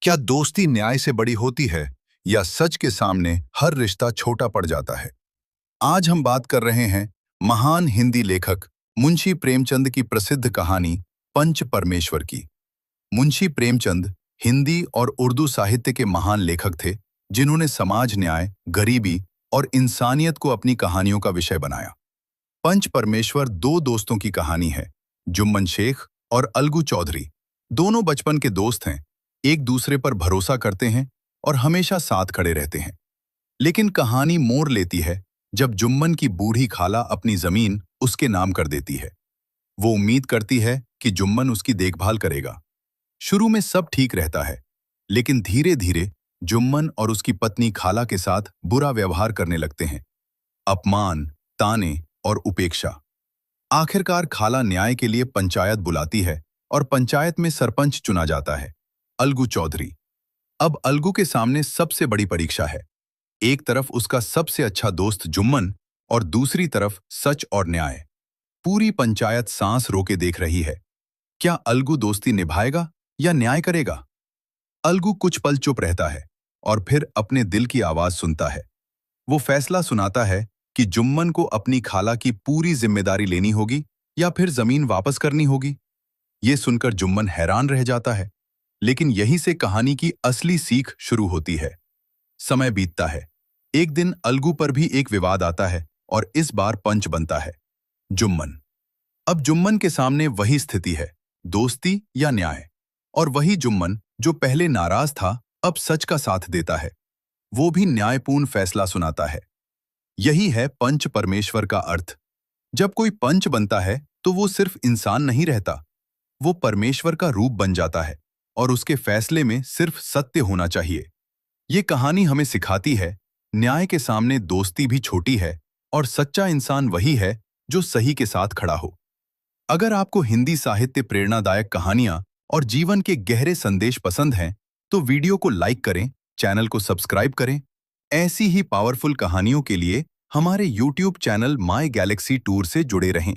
क्या दोस्ती न्याय से बड़ी होती है या सच के सामने हर रिश्ता छोटा पड़ जाता है? आज हम बात कर रहे हैं महान हिंदी लेखक मुंशी प्रेमचंद की प्रसिद्ध कहानी पंच परमेश्वर की। मुंशी प्रेमचंद हिंदी और उर्दू साहित्य के महान लेखक थे, जिन्होंने समाज न्याय, गरीबी और इंसानियत को अपनी कहानियों का विषय बनाया। पंच परमेश्वर दो दोस्तों की कहानी है, जुम्मन शेख और अलगू चौधरी। दोनों बचपन के दोस्त हैं, एक दूसरे पर भरोसा करते हैं और हमेशा साथ खड़े रहते हैं। लेकिन कहानी मोड़ लेती है जब जुम्मन की बूढ़ी खाला अपनी जमीन उसके नाम कर देती है। वो उम्मीद करती है कि जुम्मन उसकी देखभाल करेगा। शुरू में सब ठीक रहता है, लेकिन धीरे धीरे जुम्मन और उसकी पत्नी खाला के साथ बुरा व्यवहार करने लगते हैं। अपमान, ताने और उपेक्षा। आखिरकार खाला न्याय के लिए पंचायत बुलाती है और पंचायत में सरपंच चुना जाता है, अलगू चौधरी। अब अलगू के सामने सबसे बड़ी परीक्षा है। एक तरफ उसका सबसे अच्छा दोस्त जुम्मन और दूसरी तरफ सच और न्याय। पूरी पंचायत सांस रोके देख रही है। क्या अलगू दोस्ती निभाएगा या न्याय करेगा? अलगू कुछ पल चुप रहता है और फिर अपने दिल की आवाज सुनता है। वो फैसला सुनाता है कि जुम्मन को अपनी खाला की पूरी जिम्मेदारी लेनी होगी या फिर जमीन वापस करनी होगी। ये सुनकर जुम्मन हैरान रह जाता है, लेकिन यहीं से कहानी की असली सीख शुरू होती है। समय बीतता है। एक दिन अलगू पर भी एक विवाद आता है और इस बार पंच बनता है जुम्मन। अब जुम्मन के सामने वही स्थिति है, दोस्ती या न्याय। और वही जुम्मन जो पहले नाराज था, अब सच का साथ देता है। वो भी न्यायपूर्ण फैसला सुनाता है। यही है पंच परमेश्वर का अर्थ। जब कोई पंच बनता है तो वो सिर्फ इंसान नहीं रहता, वो परमेश्वर का रूप बन जाता है और उसके फैसले में सिर्फ सत्य होना चाहिए। ये कहानी हमें सिखाती है, न्याय के सामने दोस्ती भी छोटी है और सच्चा इंसान वही है जो सही के साथ खड़ा हो। अगर आपको हिंदी साहित्य प्रेरणादायक कहानियां और जीवन के गहरे संदेश पसंद हैं, तो वीडियो को लाइक करें, चैनल को सब्सक्राइब करें। ऐसी ही पावरफुल कहानियों के लिए हमारे YouTube channel my Galaxy tour से जुड़े रहें।